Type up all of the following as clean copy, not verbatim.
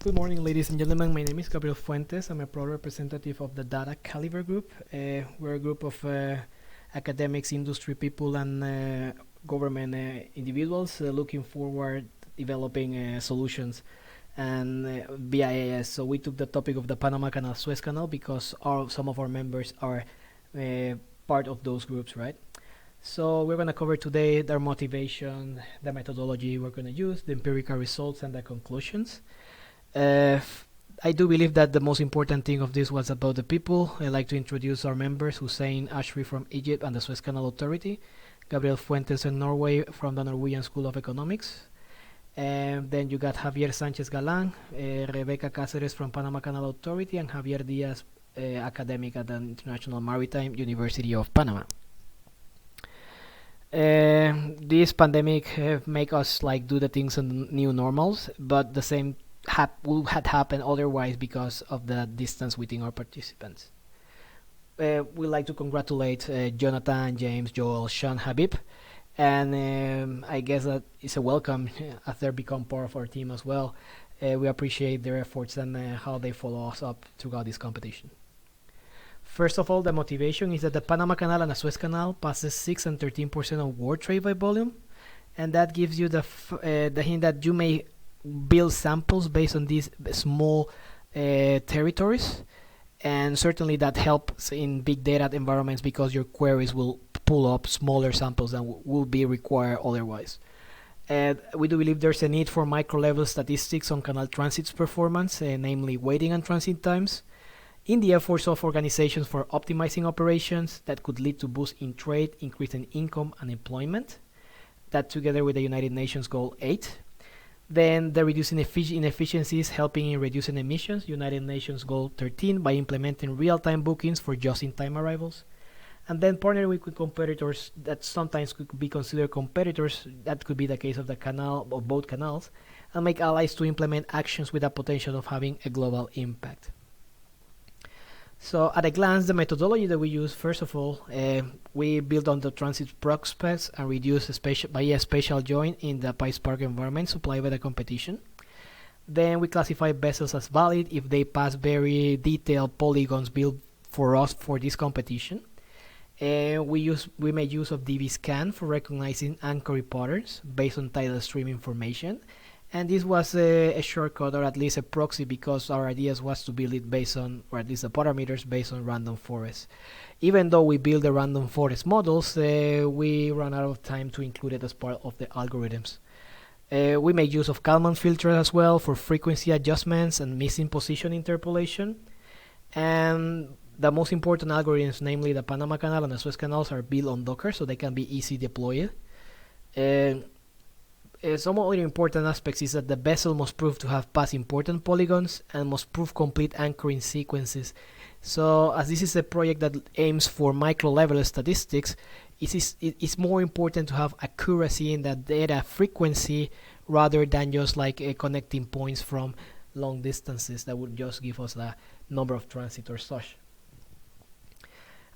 Good morning, ladies and gentlemen. My name is Gabriel Fuentes. I'm a proud representative of the Data Caliber Group. We're a group of academics, industry people, and government individuals looking forward developing solutions and via AIS. So we took the topic of the Panama Canal, Suez Canal, because some of our members are uh, part of those groups, right? So we're going to cover today their motivation, the methodology we're going to use, the empirical results, and the conclusions. Uh, I do believe that the most important thing of this was about the people. I'd like to introduce our members: Hussein Ashry from Egypt and the Suez Canal Authority, Gabriel Fuentes in Norway from the Norwegian School of Economics, and then you got Javier Sánchez Galán, Rebeca Cáceres from Panama Canal Authority, and Javier Díaz, academic at the International Maritime University of Panama. This pandemic make us like do the things in new normals, but the same had happened otherwise because of the distance within our participants. We'd like to congratulate Jonathan, James, Joel, Sean, Habib, and I guess that it's a welcome as they become part of our team as well. We appreciate their efforts and how they follow us up throughout this competition. First of all, the motivation is that the Panama Canal and the Suez Canal passes 6 and 13% of world trade by volume, and that gives you the hint that you may build samples based on these small territories, and certainly that helps in big data environments because your queries will pull up smaller samples than will be required otherwise. And we do believe there's a need for micro-level statistics on canal transit's performance, namely waiting and transit times, in the efforts of organizations for optimizing operations that could lead to boost in trade, increase in income and employment, that together with the United Nations Goal 8. Then the reducing inefficiencies helping in reducing emissions, United Nations Goal 13, by implementing real-time bookings for just-in-time arrivals. And then partnering with competitors that sometimes could be considered competitors, that could be the case of the canal, of both canals, and make allies to implement actions with the potential of having a global impact. So at a glance, the methodology that we use, first of all, we build on the transit prospects and reduce by a spatial join in the PySpark environment supplied by the competition. Then we classify vessels as valid if they pass very detailed polygons built for us for this competition. And we made use of DB-scan for recognizing anchoring patterns based on tidal stream information. And this was a shortcut, or at least a proxy, because our ideas was to build it based on, or at least the parameters based on random forests. Even though we build the random forest models, we ran out of time to include it as part of the algorithms. We made use of Kalman filters as well for frequency adjustments and missing position interpolation. And the most important algorithms, namely the Panama Canal and the Suez Canals, are built on Docker, so they can be easy deployed. Some other important aspects is that the vessel must prove to have passed important polygons and must prove complete anchoring sequences. So as this is a project that aims for micro-level statistics, it's more important to have accuracy in the data frequency rather than just like connecting points from long distances that would just give us the number of transit or such.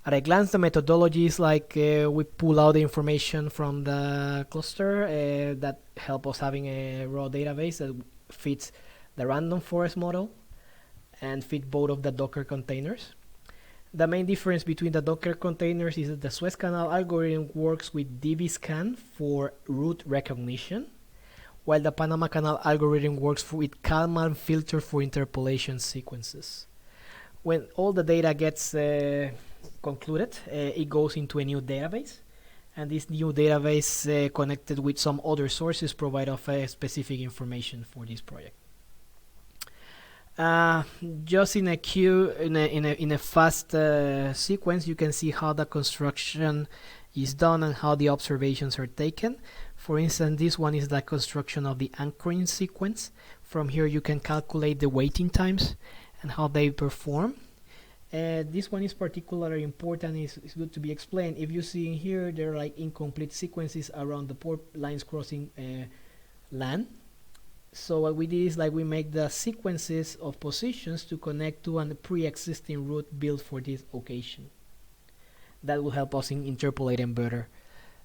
At a glance, the methodology is like we pull out the information from the cluster that help us having a raw database that fits the random forest model and fit both of the Docker containers. The main difference between the Docker containers is that the Suez Canal algorithm works with DB-scan for route recognition, while the Panama Canal algorithm works with Kalman filter for interpolation sequences. When all the data gets concluded, it goes into a new database, and this new database connected with some other sources provide of specific information for this project. Just in a fast sequence, you can see how the construction is done and how the observations are taken. For instance, this one is the construction of the anchoring sequence. From here you can calculate the waiting times and how they perform. This one is particularly important. It's good to be explained. If you see in here, there are like incomplete sequences around the port lines crossing land. So what we did is like we make the sequences of positions to connect to a pre-existing route built for this occasion. That will help us in interpolating better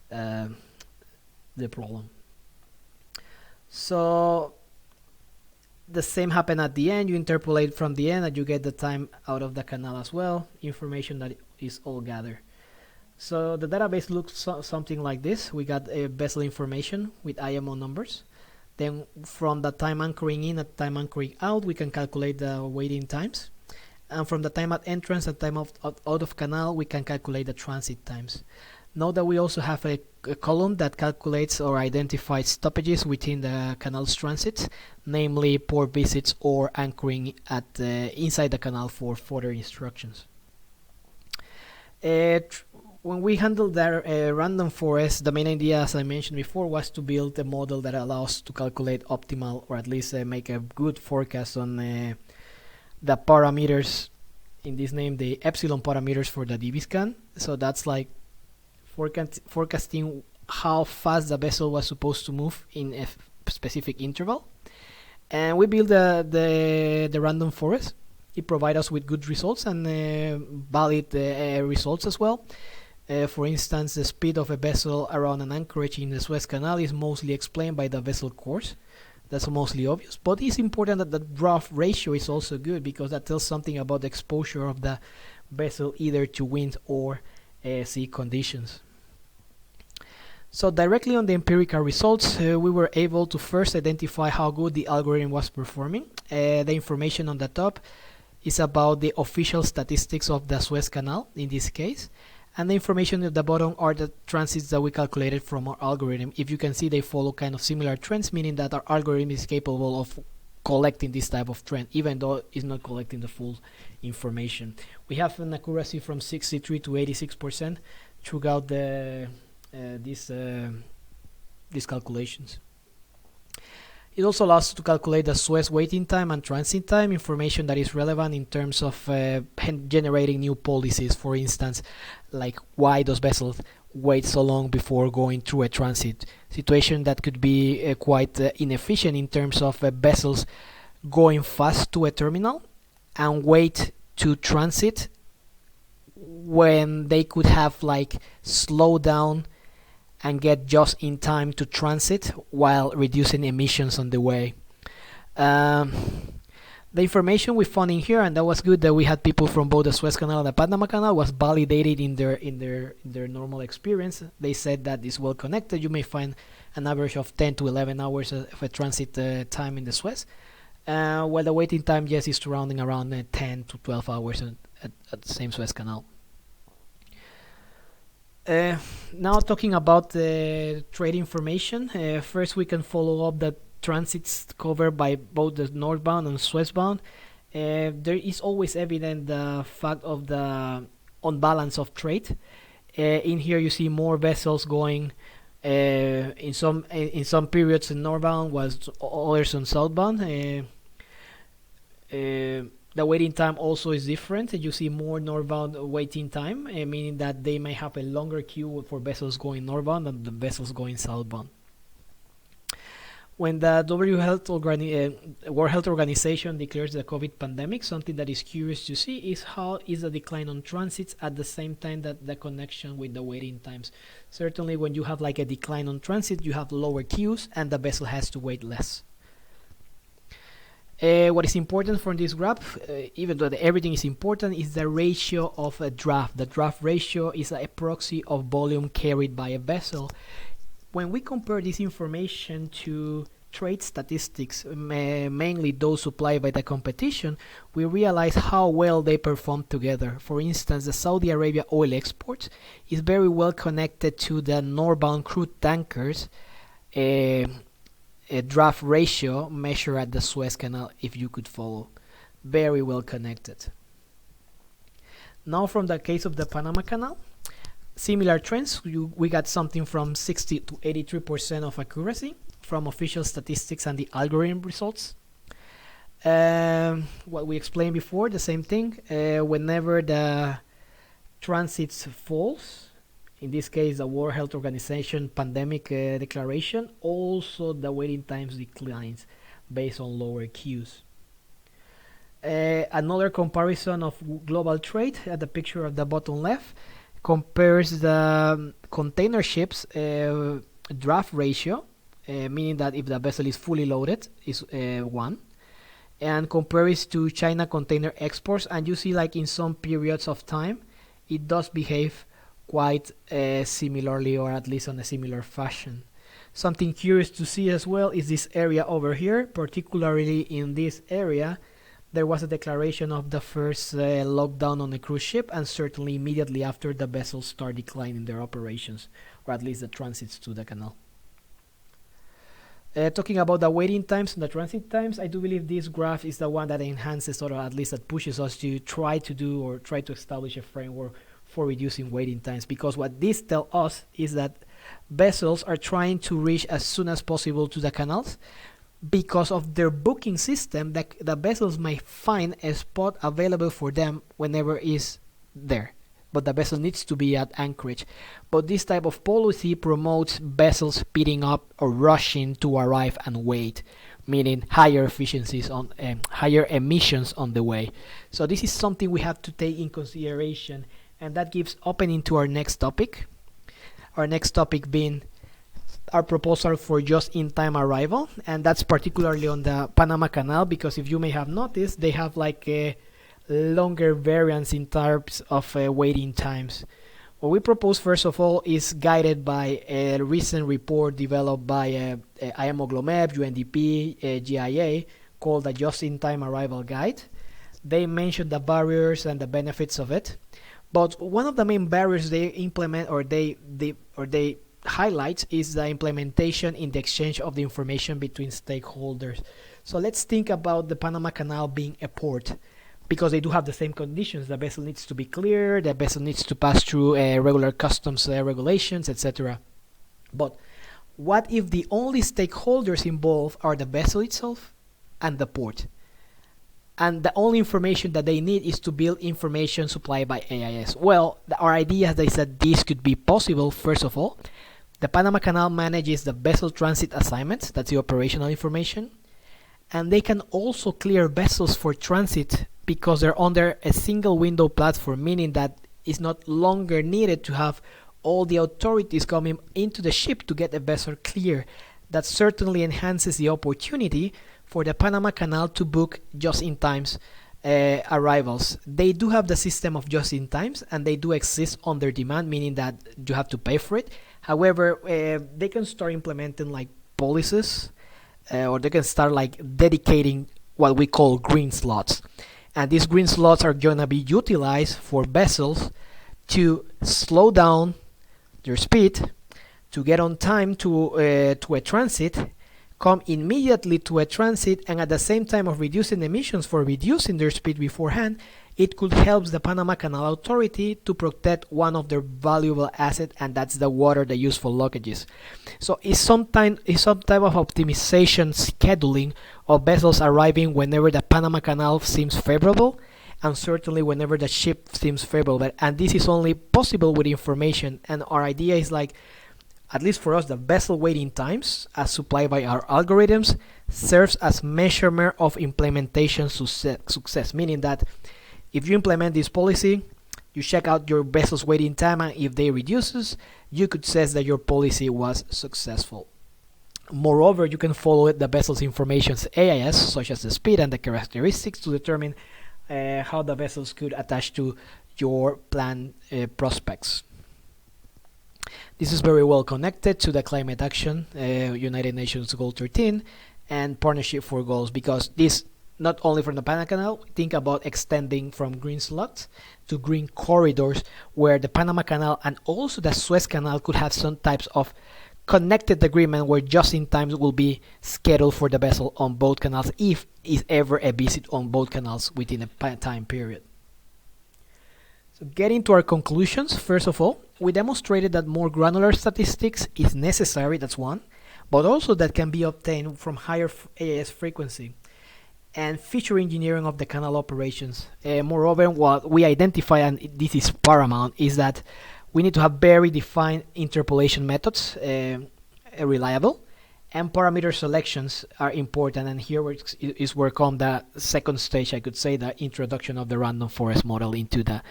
the problem. So The same happen at the end. You interpolate from the end and you get the time out of the canal as well. Information that is all gathered. So the database looks something like this. We got a vessel information with IMO numbers. Then from the time anchoring in and time anchoring out, we can calculate the waiting times. And from the time at entrance and time out of canal, we can calculate the transit times. Note that we also have a column that calculates or identifies stoppages within the canal's transit, namely port visits or anchoring at inside the canal for further instructions. When we handled the random forest, the main idea, as I mentioned before, was to build a model that allows to calculate optimal, or at least make a good forecast on the parameters, in this name the epsilon parameters for the DB scan. So that's like forecasting how fast the vessel was supposed to move in a specific interval. And we built the random forest. It provides us with good results and valid results as well. For instance, the speed of a vessel around an anchorage in the Suez Canal is mostly explained by the vessel course. That's mostly obvious, but it's important that the draft ratio is also good, because that tells something about the exposure of the vessel either to wind or sea conditions. So directly on the empirical results, we were able to first identify how good the algorithm was performing. The information on the top is about the official statistics of the Suez Canal in this case, and the information at the bottom are the transits that we calculated from our algorithm. If you can see, they follow kind of similar trends, meaning that our algorithm is capable of collecting this type of trend, even though it's not collecting the full information. We have an accuracy from 63 to 86% throughout these calculations. It also allows us to calculate the Suez waiting time and transit time, information that is relevant in terms of generating new policies. For instance, like why those vessels wait so long before going through a transit situation that could be quite inefficient in terms of vessels going fast to a terminal and wait to transit when they could have like slow down and get just in time to transit while reducing emissions on the way. The information we found in here, and that was good that we had people from both the Suez Canal and the Panama Canal, was validated in their normal experience. They said that it's well connected. You may find an average of 10 to 11 hours of a transit time in the Suez, while the waiting time, yes, is surrounding around 10 to 12 hours at the same Suez Canal. Now talking about the trade information, first we can follow up the transits covered by both the northbound and Suezbound. There is always evident the fact of the unbalance of trade. In here you see more vessels going in some periods in northbound, was others on southbound. The waiting time also is different. You see more northbound waiting time, meaning that they may have a longer queue for vessels going northbound than the vessels going southbound. When the World Health Organization declares the COVID pandemic, something that is curious to see is how is the decline on transits at the same time that the connection with the waiting times. Certainly when you have like a decline on transit, you have lower queues and the vessel has to wait less. What is important from this graph, even though everything is important, is the ratio of a draft. The draft ratio is a proxy of volume carried by a vessel. When we compare this information to trade statistics, mainly those supplied by the competition, we realize how well they perform together. For instance, the Saudi Arabia oil exports is very well connected to the northbound crude tankers a draft ratio measured at the Suez Canal, if you could follow. Very well connected. Now from the case of the Panama Canal, similar trends. We got something from 60 to 83% of accuracy from official statistics and the algorithm results. What we explained before, the same thing. Whenever the transits falls, in this case the World Health Organization pandemic declaration, also the waiting times declines based on lower queues. Another comparison of global trade at the picture at the bottom left compares the container ships draft ratio, meaning that if the vessel is fully loaded is 1, and compare it to China container exports, and you see like in some periods of time it does behave quite similarly, or at least on a similar fashion. Something curious to see as well is this area over here. Particularly in this area there was a declaration of the first lockdown on a cruise ship, and certainly immediately after the vessels start declining their operations, or at least the transits to the canal. Talking about the waiting times and the transit times, I do believe this graph is the one that enhances, or at least that pushes us to try to establish a framework for reducing waiting times, because what this tells us is that vessels are trying to reach as soon as possible to the canals. Because of their booking system, the vessels may find a spot available for them whenever is there, but the vessel needs to be at anchorage. But this type of policy promotes vessels speeding up or rushing to arrive and wait, meaning higher efficiencies on higher emissions on the way. So this is something we have to take in consideration, and that gives opening to our next topic. Our next topic being our proposal for just-in-time arrival, and that's particularly on the Panama Canal, because if you may have noticed, they have like a longer variance in terms of waiting times. What we propose first of all is guided by a recent report developed by IMO GLOMEP, UNDP, GIA, called the Just-in-Time Arrival Guide. They mention the barriers and the benefits of it, but one of the main barriers they implement or they highlights is the implementation in the exchange of the information between stakeholders. So let's think about the Panama Canal being a port, because they do have the same conditions. The vessel needs to be clear, the vessel needs to pass through regular customs regulations, etc. But what if the only stakeholders involved are the vessel itself and the port, and the only information that they need is to build information supplied by AIS? Well, our idea is that this could be possible. First of all, the Panama Canal manages the vessel transit assignments, that's the operational information, and they can also clear vessels for transit because they're under a single window platform, meaning that it's not longer needed to have all the authorities coming into the ship to get a vessel clear. That certainly enhances the opportunity for the Panama Canal to book just-in-times arrivals. They do have the system of just-in-times, and they do exist on their demand, meaning that you have to pay for it. However, they can start implementing like policies, or they can start like dedicating what we call green slots. And these green slots are going to be utilized for vessels to slow down their speed, to get on time to a transit, come immediately to a transit, and at the same time of reducing emissions for reducing their speed beforehand, it could help the Panama Canal Authority to protect one of their valuable assets, and that's the water they use for lockages. So it's some type of optimization scheduling of vessels arriving whenever the Panama Canal seems favorable, and certainly whenever the ship seems favorable. And this is only possible with information, and our idea is like, at least for us, the vessel waiting times as supplied by our algorithms serves as measurement of implementation success, meaning that if you implement this policy, you check out your vessel's waiting time, and if they reduces, you could say that your policy was successful. Moreover, you can follow the vessel's information's AIS, such as the speed and the characteristics, to determine how the vessels could attach to your planned prospects. This is very well connected to the climate action, United Nations Goal 13, and Partnership for Goals, because this, not only from the Panama Canal, think about extending from green slots to green corridors, where the Panama Canal and also the Suez Canal could have some types of connected agreement where just-in-time will be scheduled for the vessel on both canals, if is ever a visit on both canals within a time period. So getting to our conclusions, first of all, we demonstrated that more granular statistics is necessary, that's one, but also that can be obtained from higher AIS frequency and feature engineering of the canal operations. Moreover, what we identify, and this is paramount, is that we need to have very defined interpolation methods, reliable, and parameter selections are important. And here is where come the second stage, I could say, the introduction of the random forest model into the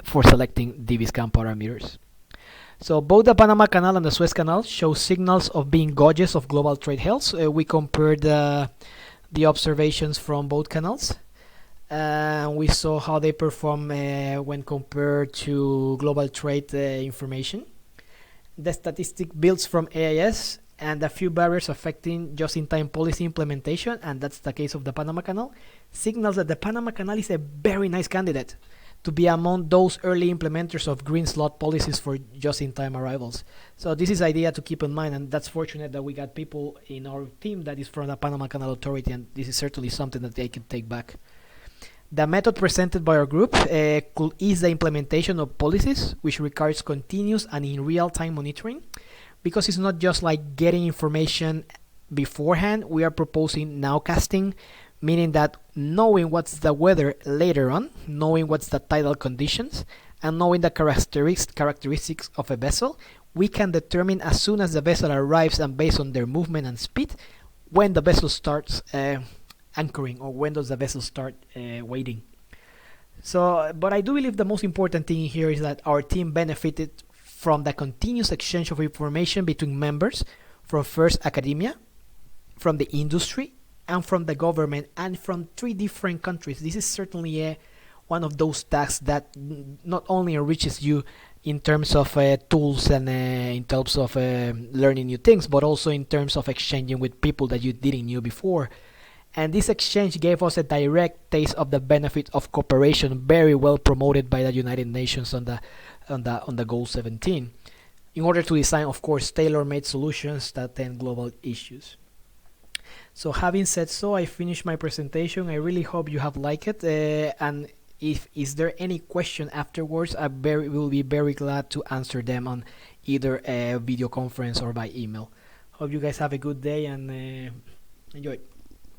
for selecting DB-scan parameters. So both the Panama Canal and the Suez Canal show signals of being gauges of global trade health. We compared the the observations from both canals. We saw how they perform when compared to global trade information. The statistic builds from AIS and a few barriers affecting just-in-time policy implementation, and that's the case of the Panama Canal, signals that the Panama Canal is a very nice candidate to be among those early implementers of green slot policies for just-in-time arrivals. So this is idea to keep in mind, and that's fortunate that we got people in our team that is from the Panama Canal Authority, and this is certainly something that they can take back. The method presented by our group could ease the implementation of policies, which requires continuous and in real-time monitoring, because it's not just like getting information beforehand. We are proposing nowcasting, meaning that knowing what's the weather later on, knowing what's the tidal conditions, and knowing the characteristics of a vessel, we can determine as soon as the vessel arrives and based on their movement and speed, when the vessel starts anchoring or when does the vessel start waiting. So, but I do believe the most important thing here is that our team benefited from the continuous exchange of information between members from first academia, from the industry, and from the government, and from 3 different countries. This is certainly one of those tasks that not only enriches you in terms of tools and in terms of learning new things, but also in terms of exchanging with people that you didn't know before. And this exchange gave us a direct taste of the benefit of cooperation, very well promoted by the United Nations on the Goal 17, in order to design, of course, tailor-made solutions that attend global issues. So having said so, I finished my presentation. I really hope you have liked it. And if is there any question afterwards, I will be very glad to answer them on either a video conference or by email. Hope you guys have a good day and enjoy.